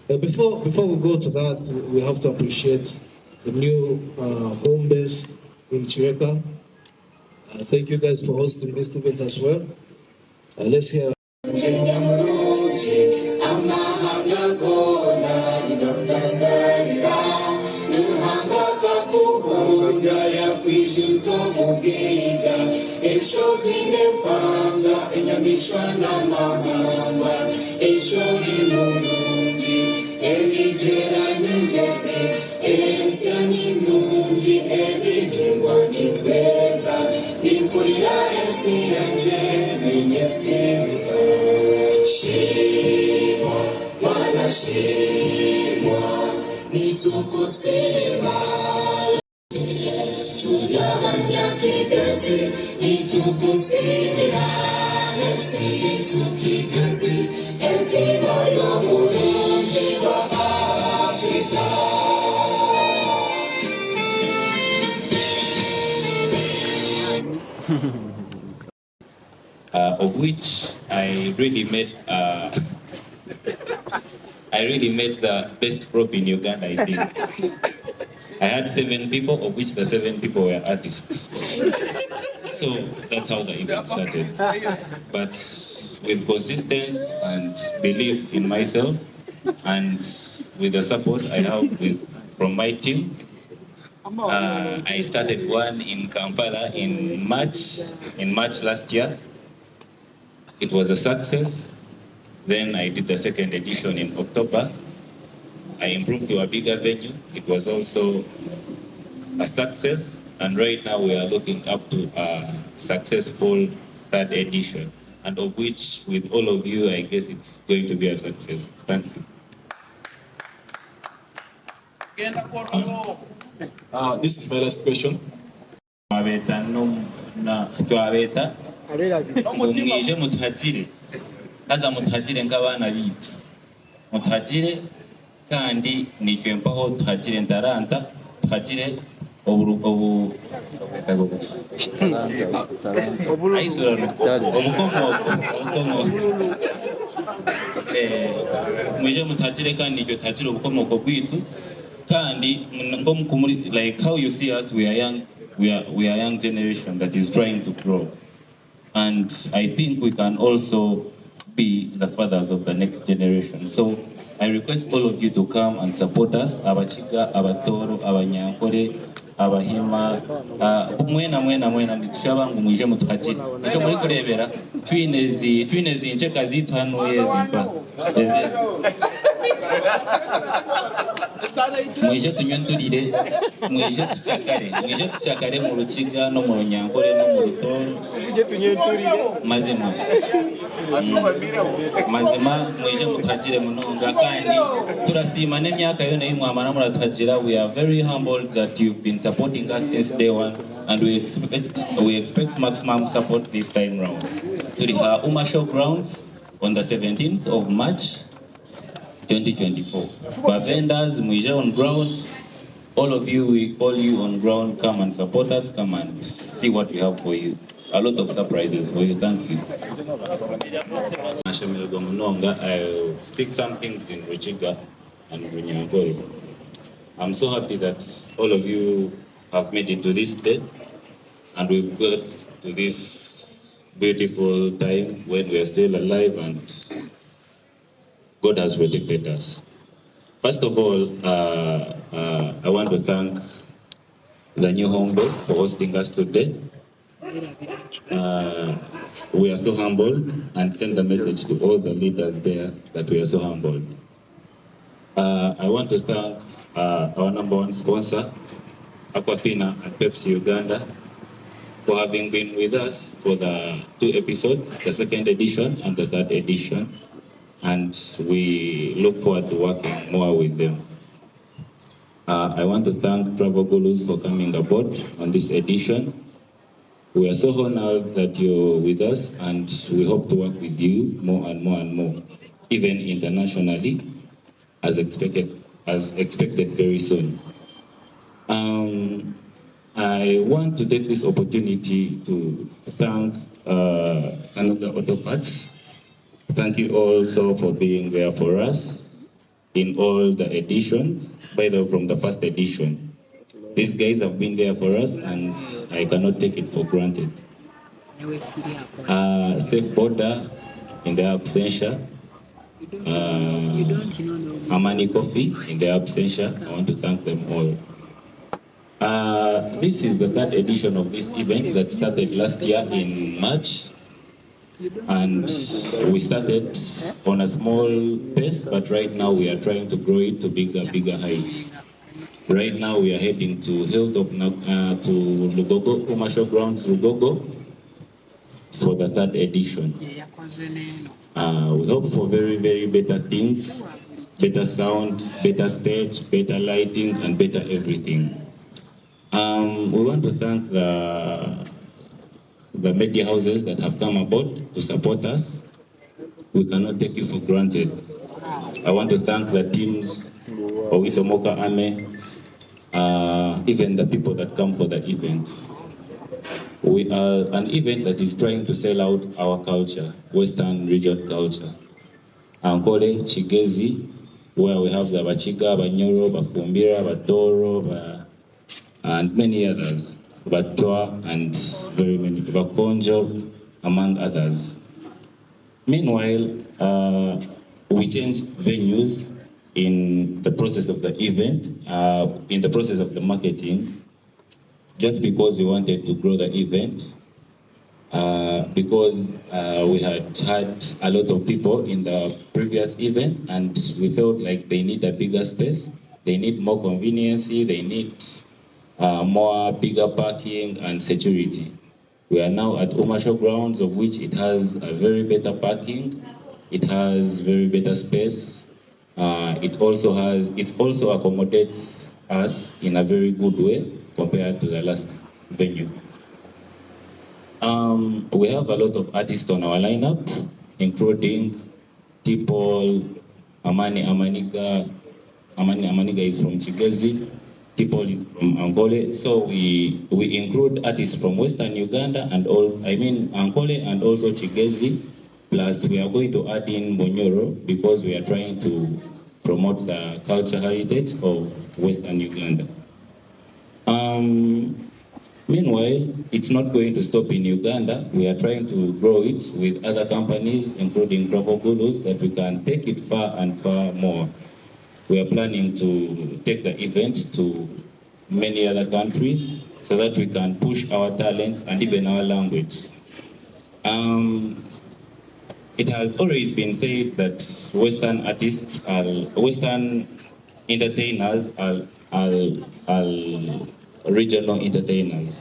Before we go to that, we have to appreciate the new home base in Chireka. Thank you guys for hosting this event as well. Let's hear. Of which I really made the best prop in Uganda, I think. I had 7 people, of which the 7 people were artists. So that's how the event started. But with consistency and belief in myself, and with the support I have from my team, I started one in Kampala in March last year. It was a success. Then I did the second edition in October. I improved to a bigger venue. It was also a success. And right now we are looking up to a successful third edition. And of which, with all of you, I guess it's going to be a success. Thank you. This is my last question. Umwije mutagire aza mutagire nk'abana bitu mutagire kandi nikwe mpaho tutagire ndaranta tutagire obukomo mwije mutagire kandi nikwe tutagire obukomoko bwitu kandi like how you see us, we are a young generation that is trying to grow. And I think we can also be the fathers of the next generation. So I request all of you to come and support us. Abachiga, Abatoro, Abanyankore, Abahima, mwena mitushaba mwije mutukajiri. Nisho muri kurebera twinezi ncheka zitu hano yezimpa. Mwije tunyonturire, mwije tuchakare mu Rukiga no mu Runyankore no mu Rutoro. Mazima mwije mutagire munonga kandi turasima n'imyaka yone y'imwamara muratagire. We are very humbled that you've been supporting us since day one, and we expect maximum support this time round. Turiha Show grounds on the 17th of March 2024. For vendors, mwije on ground. All of you, we call you on ground. Come and support us. Come and see what we have for you. A lot of surprises for you. Thank you. I'll speak some things in Ruchiga and Runyankore. I'm so happy that all of you have made it to this day, and we've got to this beautiful time when we are still alive and God has protected us. First of all, I want to thank the new home base for hosting us today. We are so humbled, and send a message to all the leaders there that we are so humbled. I want to thank our number one sponsor, Aquafina and Pepsi Uganda, for having been with us for the 2 episodes, the 2nd edition and the 3rd edition. And we look forward to working more with them. I want to thank Travel Gurus for coming aboard on this edition. We are so honored that you're with us, and we hope to work with you more and more and more, even internationally, as expected very soon. I want to take this opportunity to thank another Auto Parts. Thank you also for being there for us. in all the editions, by the way, from the first edition. These guys have been there for us, and I cannot take it for granted. Safe Border in their absentia. Amani Coffee in their absentia. I want to thank them all. This is the third edition of this event that started last year in March. And we started on a small pace, but right now we are trying to grow it to bigger heights. Right now we are heading to Hilltop, to Lugogo, Commercial Grounds, Lugogo, for the third edition. We hope for very, very better things, better sound, better stage, better lighting, and better everything. We want to thank the media houses that have come aboard to support us. We cannot take it for granted. I want to thank the teams, OWEITU OMUUKA Army, even the people that come for the event. We are an event that is trying to sell out our culture, Western region culture. Ankole, Chigezi, where we have the Bachiga, Banyoro, Bafumbira, Batoro, and many others. Batwa and very many, Bakonjo, among others. Meanwhile, we changed venues in the process of the event, in the process of the marketing, just because we wanted to grow the event, because we had a lot of people in the previous event, and we felt like they need a bigger space, they need more conveniency, they need more bigger parking and security. We are now at commercial grounds, of which it has a very better parking, it has very better space, it also accommodates us in a very good way compared to the last venue. We have a lot of artists on our lineup, including Tipol, Amaniga is from Chigezi, Tipol is from Ankole. So we include artists from Western Uganda and also, Ankole and also Chigezi. Plus we are going to add in Bonyoro because we are trying to promote the cultural heritage of Western Uganda. Meanwhile, it's not going to stop in Uganda. We are trying to grow it with other companies, including Bravo Gurus, that we can take it far and far more. We are planning to take the event to many other countries so that we can push our talents and even our language. It has always been said that Western entertainers are regional entertainers.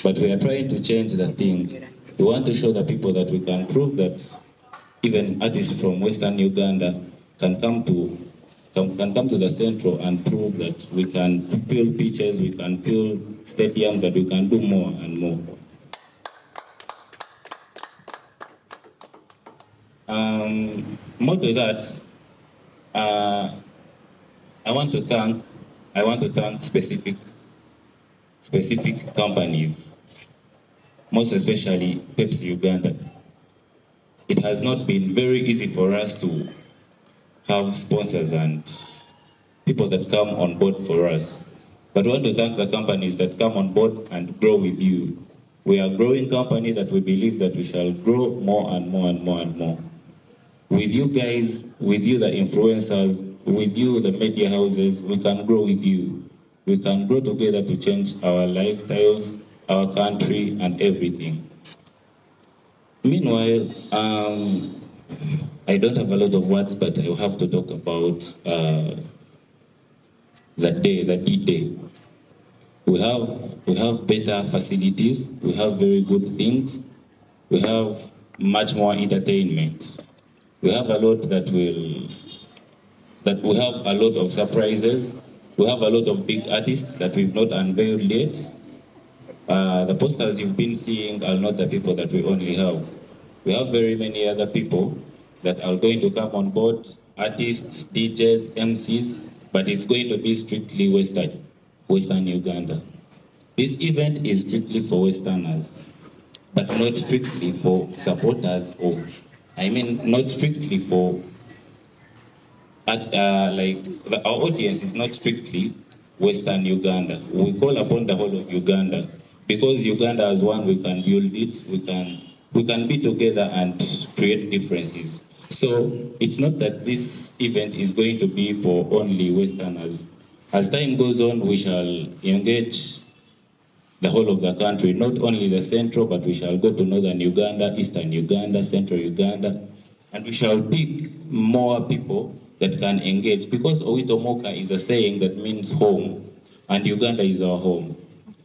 But we are trying to change the thing. We want to show the people that we can prove that even artists from Western Uganda can come to the Central and prove that we can fill pitches, we can fill stadiums, that we can do more and more. More to that, I want to thank specific companies, most especially Pepsi Uganda. It has not been very easy for us to have sponsors and people that come on board for us. But we want to thank the companies that come on board and grow with you. We are a growing company that we believe that we shall grow more and more and more and more. With you guys, with you the influencers, with you the media houses, we can grow with you. We can grow together to change our lifestyles, our country, and everything. Meanwhile, I don't have a lot of words, but I will have to talk about the D-Day. We have better facilities, we have very good things, we have much more entertainment. We have a lot we have a lot of surprises. We have a lot of big artists that we've not unveiled yet. The posters you've been seeing are not the people that we only have. We have very many other people that are going to come on board, artists, DJs, MCs, but it's going to be strictly Western Uganda. This event is strictly for Westerners, but not strictly for supporters of, not strictly for our audience is not strictly Western Uganda. We call upon the whole of Uganda because Uganda as one, we can build it. We can be together and create differences. So it's not that this event is going to be for only Westerners. As time goes on, we shall engage the whole of the country, not only the central, but we shall go to northern Uganda, eastern Uganda, central Uganda, and we shall pick more people that can engage, because OWEITU is a saying that means home, and Uganda is our home.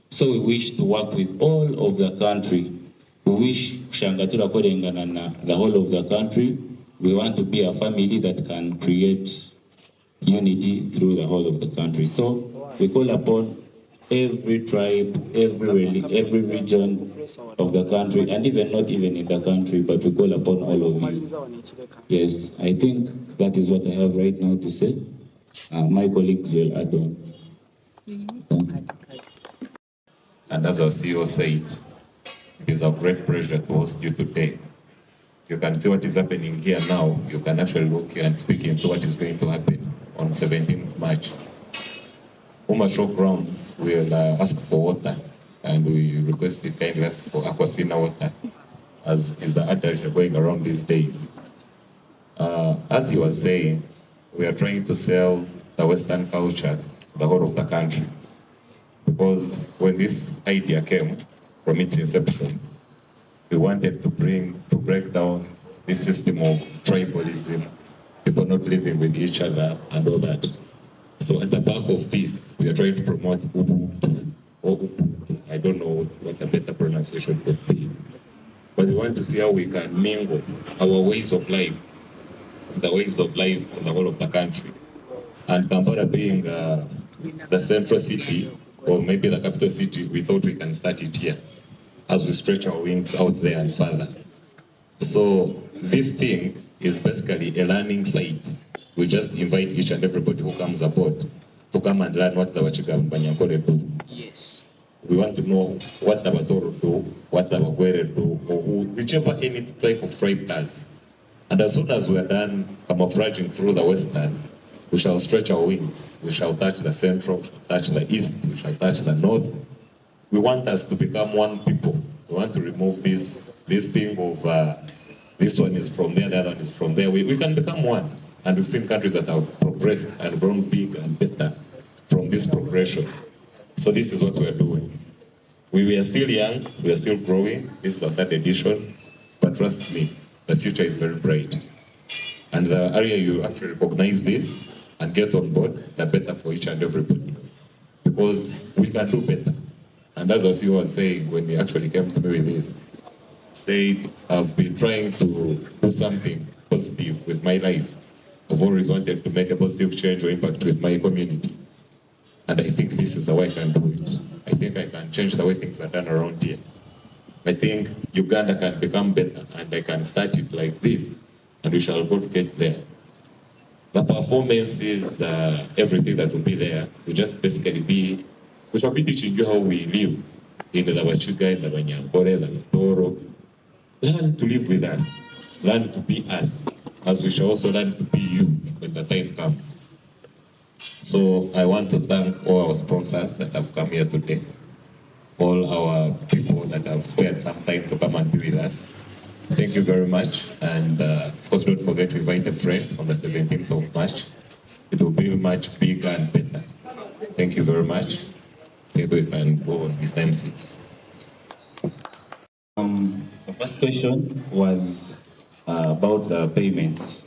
So we wish to work with all of the country. We wish Shangatura Kodengana, the whole of the country. We want to be a family that can create unity through the whole of the country. So we call upon every tribe, every region of the country, and even not even in the country, but we call upon all of you. Yes, I think that is what I have right now to say. My colleagues will add on. And as our CEO said, it is a great pleasure to host you today. You can see what is happening here now. You can actually look and speak into what is going to happen on 17th March. OMUUKA grounds will ask for water, and we requested kindly ask for aquafina water, as is the adage going around these days. As you were saying, we are trying to sell the Western culture to the whole of the country. Because when this idea came from its inception, we wanted to break down this system of tribalism, people not living with each other and all that. So at the back of this, we are trying to promote OMUUKA, or OMUUKA. I don't know what the better pronunciation could be. But we want to see how we can mingle our ways of life, the ways of life in the whole of the country. And Kampala being the central city, or maybe the capital city, we thought we can start it here as we stretch our wings out there and further. So this thing is basically a learning site. We just invite each and everybody who comes aboard to come and learn what the Wachiga and Banyankole do. Yes. We want to know what the Batoro do, what the Wagwere do, or whichever any type of tribe does. And as soon as we are done camouflaging through the Western, we shall stretch our wings. We shall touch the central, touch the east, we shall touch the north. We want us to become one people. We want to remove this thing of this one is from there, the other one is from there. We can become one. And we've seen countries that have progressed and grown big and better from this progression. So this is what we're doing. We are still young, we are still growing. This is our third edition, but trust me, the future is very bright. And the area you actually recognize this and get on board, the better for each and everybody. Because we can do better. And as CEO was saying when he actually came to me with this, said, I've been trying to do something positive with my life. I've always wanted to make a positive change or impact with my community. And I think this is the way I can do it. I think I can change the way things are done around here. I think Uganda can become better, and I can start it like this, and we shall both get there. The performances, everything that will be there, will just basically we shall be teaching you how we live in the Wachiga, in the Banyankole, the Toro. Learn to live with us. Learn to be us, as we shall also learn to be you when the time comes. So I want to thank all our sponsors that have come here today, all our people that have spared some time to come and be with us. Thank you very much. And of course, don't forget to invite a friend on the 17th of March. It will be much bigger and better. Thank you very much. I think we can go on Mr. MC. The first question was about the payment.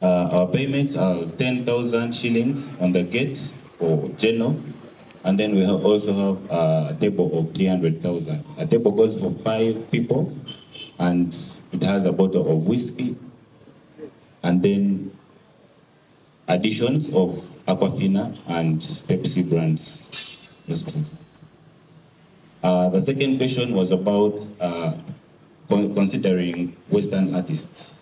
Our payments are 10,000 shillings on the gate for general, and then we also have a table of 300,000. A table goes for 5 people, and it has a bottle of whiskey, and then additions of Aquafina and Pepsi brands. Yes, please. The second question was about considering Western artists.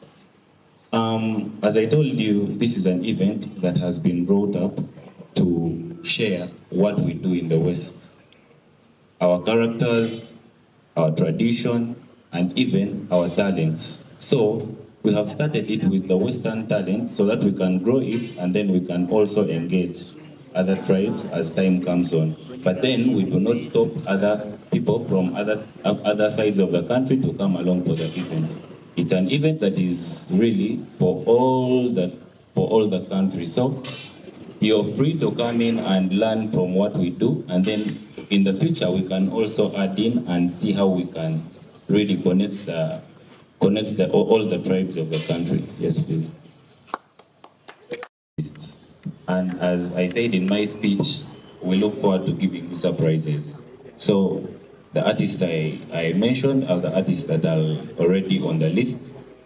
As I told you, this is an event that has been brought up to share what we do in the West. Our characters, our tradition, and even our talents. So we have started it with the Western talent so that we can grow it, and then we can also engage other tribes as time comes on. But then we do not stop other people from other sides of the country to come along for the event. It's an event that is really for all the country. So you're free to come in and learn from what we do, and then in the future we can also add in and see how we can really connect all the tribes of the country. Yes, please. And as I said in my speech, we look forward to giving you surprises. So the artists I mentioned are the artists that are already on the list,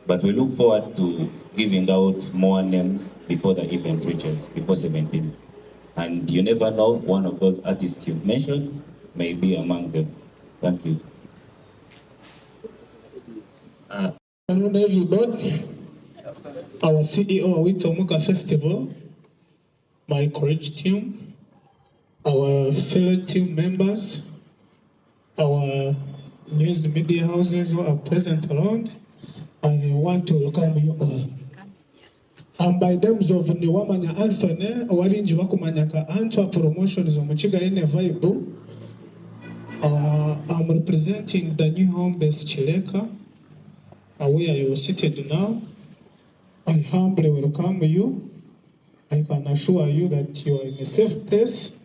but we look forward to giving out more names before the event reaches, before 17. And you never know, one of those artists you've mentioned may be among them. Thank you. Hello everybody, our CEO of OMUUKA Festival, my courage team, our fellow team members, our news media houses who are present around, I want to welcome you all. And by terms of Niwamanya Anthony, Warinji Wakumanyaka Antwa promotions on Muchiga in Vibe, I'm representing the new home base Chileka, where you are seated now. I humbly welcome you. I can assure you that you are in a safe place,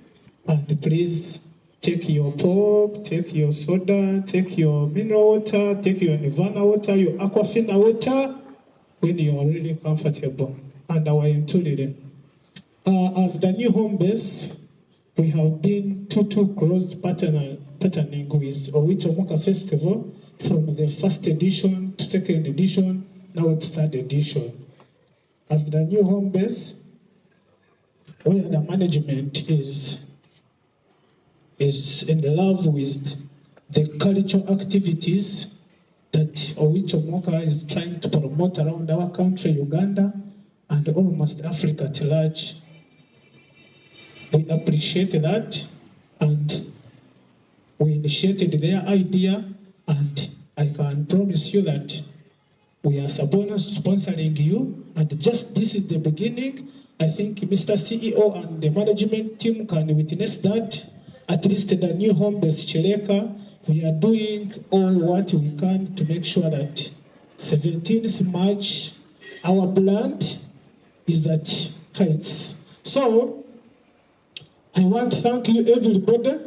and please take your pop, take your soda, take your mineral water, take your Nirvana water, your Aquafina water when you are really comfortable and our intolerant. As the new home base, we have been too close partnering with OWEITU OMUUKA Festival from the first edition to second edition, now to third edition. As the new home base, where the management is in love with the cultural activities that OWEITU OMUUKA is trying to promote around our country, Uganda, and almost Africa at large. We appreciate that, and we initiated their idea, and I can promise you that we are sponsoring you, and just this is the beginning. I think Mr. CEO and the management team can witness that. At least the new home base Chileka, we are doing all what we can to make sure that 17th March, our brand is at heights. So, I want to thank you everybody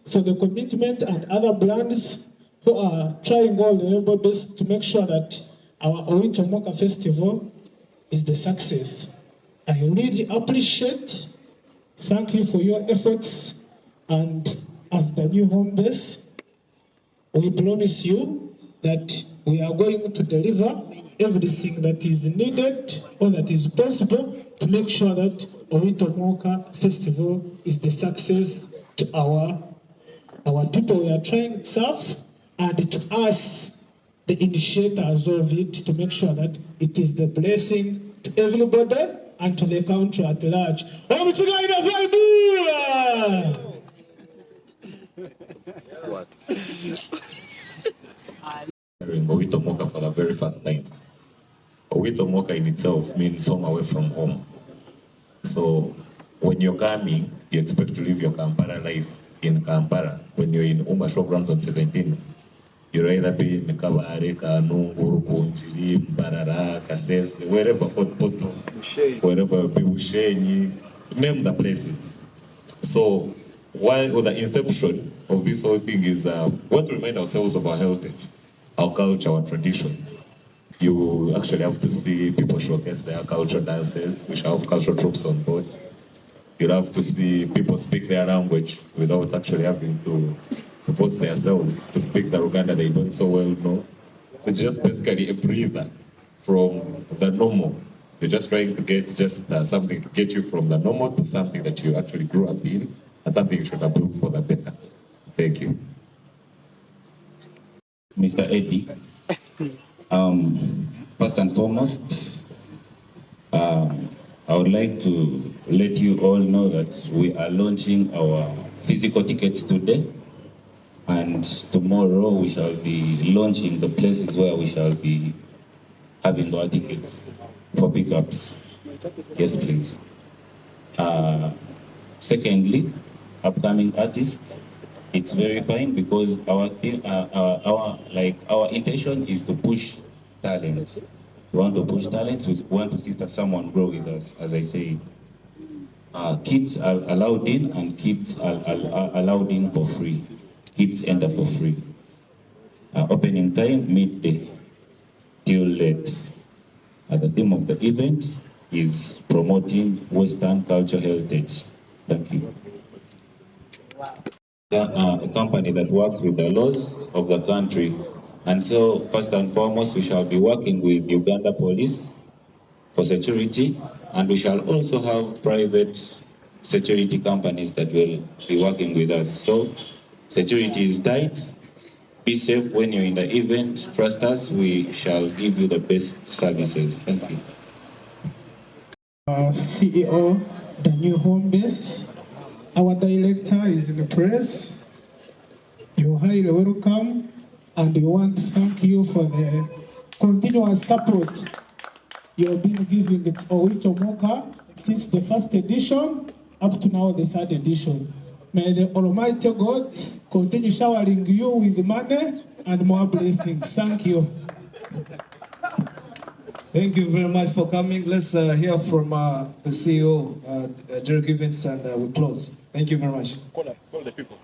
for the commitment and other brands who are trying all the level best to make sure that our OWEITU OMUUKA Festival is the success. I really appreciate, thank you for your efforts, and as the new home base, we promise you that we are going to deliver everything that is needed or that is possible to make sure that OWEITU OMUUKA Festival is the success to our people we are trying to serve, and to us, the initiators of it, to make sure that it is the blessing to everybody and to the country at large. OWEITU OMUUKA for the very first time. OWEITU OMUUKA in itself means home away from home. So when you're coming, you expect to live your Kampala life in Kampala. When you're in Uma showgrounds on 17, you'll either be in Kabare, Kanungu, Kunjiri, Mbarara, Kasese, wherever, Poto, wherever, Bushenyi, name the places. So while the inception of this whole thing is what to remind ourselves of our heritage, our culture, our traditions. You actually have to see people showcase their cultural dances. We shall have cultural troops on board. You'll have to see people speak their language without actually having to force themselves to speak the Uganda they don't so well know. So just basically a breather from the normal. You're just trying to get just something to get you from the normal to something that you actually grew up in, and something you should improve for the better. Thank you. Mr. Eddie, first and foremost, I would like to let you all know that we are launching our physical tickets today, and tomorrow we shall be launching the places where we shall be having our tickets for pickups. Yes, please. Secondly, upcoming artists, it's very fine because our intention is to push talent. We want to push talent. We want to see that someone grow with us, as I say. Kids are allowed in, and kids are allowed in for free. Kids enter for free. Opening time, midday till late. The theme of the event is promoting Western culture heritage. Thank you. A company that works with the laws of the country. And so, first and foremost, we shall be working with Uganda Police for security, and we shall also have private security companies that will be working with us. So, security is tight. Be safe when you're in the event. Trust us, we shall give you the best services. Thank you. CEO, the new home base. Our director is in the press. You're highly welcome, and we want to thank you for the continuous support you've been giving to OWEITU since the first edition up to now the third edition. May the Almighty God continue showering you with money and more blessings. Thank you. Thank you very much for coming. Let's hear from the CEO, Derek Evans, and we close. Thank you very much. Call the people.